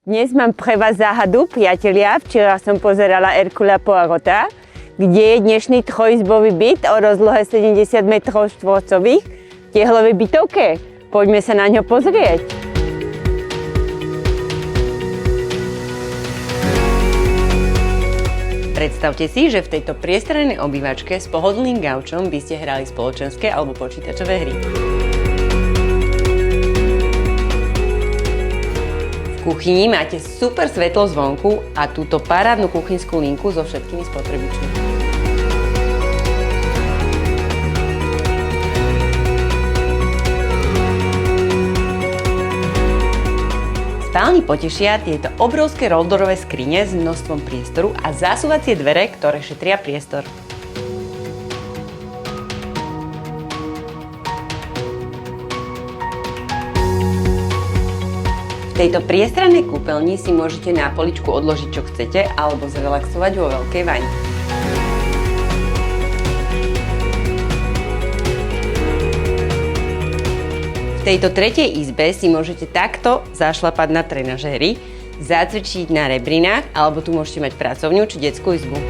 Dnes mám pre vás záhadu, priatelia. Včera som pozerala Hercula Poirota, kde je dnešný trojizbový byt o rozlohe 70 m štvorcových v tehlovej bytovke. Poďme sa na ňo pozrieť. Predstavte si, že v tejto priestrannej obývačke s pohodlným gaučom by ste hrali spoločenské alebo počítačové hry. V kuchyni máte super svetlo zvonku a túto parádnu kuchynskú linku so všetkými spotrebičmi. Spálni potešia tieto obrovské roldorové skrine s množstvom priestoru a zásúvacie dvere, ktoré šetria priestor. V tejto priestrannej kúpeľni si môžete na poličku odložiť čo chcete alebo zrelaxovať vo veľkej vani. V tejto tretej izbe si môžete takto zašlapať na trenažéry, zacvičiť na rebrinách alebo tu môžete mať pracovňu či detskú izbu.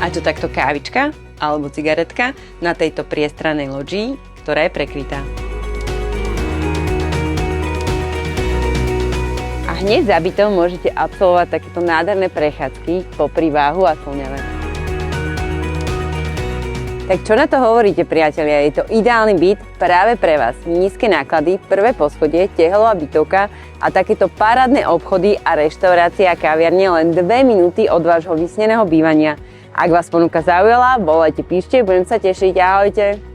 A to takto kávička alebo cigaretka na tejto priestrannej loďii, ktorá je prekrytá. A hneď za bytom môžete absolvovať takéto nádherné prechádzky po Váhu a Slňave. Tak čo na to hovoríte, priatelia? Je to ideálny byt práve pre vás. Nízke náklady, prvé poschodie, tehlová bytovka a takéto parádne obchody a reštaurácie a kaviarne len 2 minúty od vášho vysneného bývania. Ak vás ponuka zaujala, volajte, píšte, budem sa tešiť. Ahojte!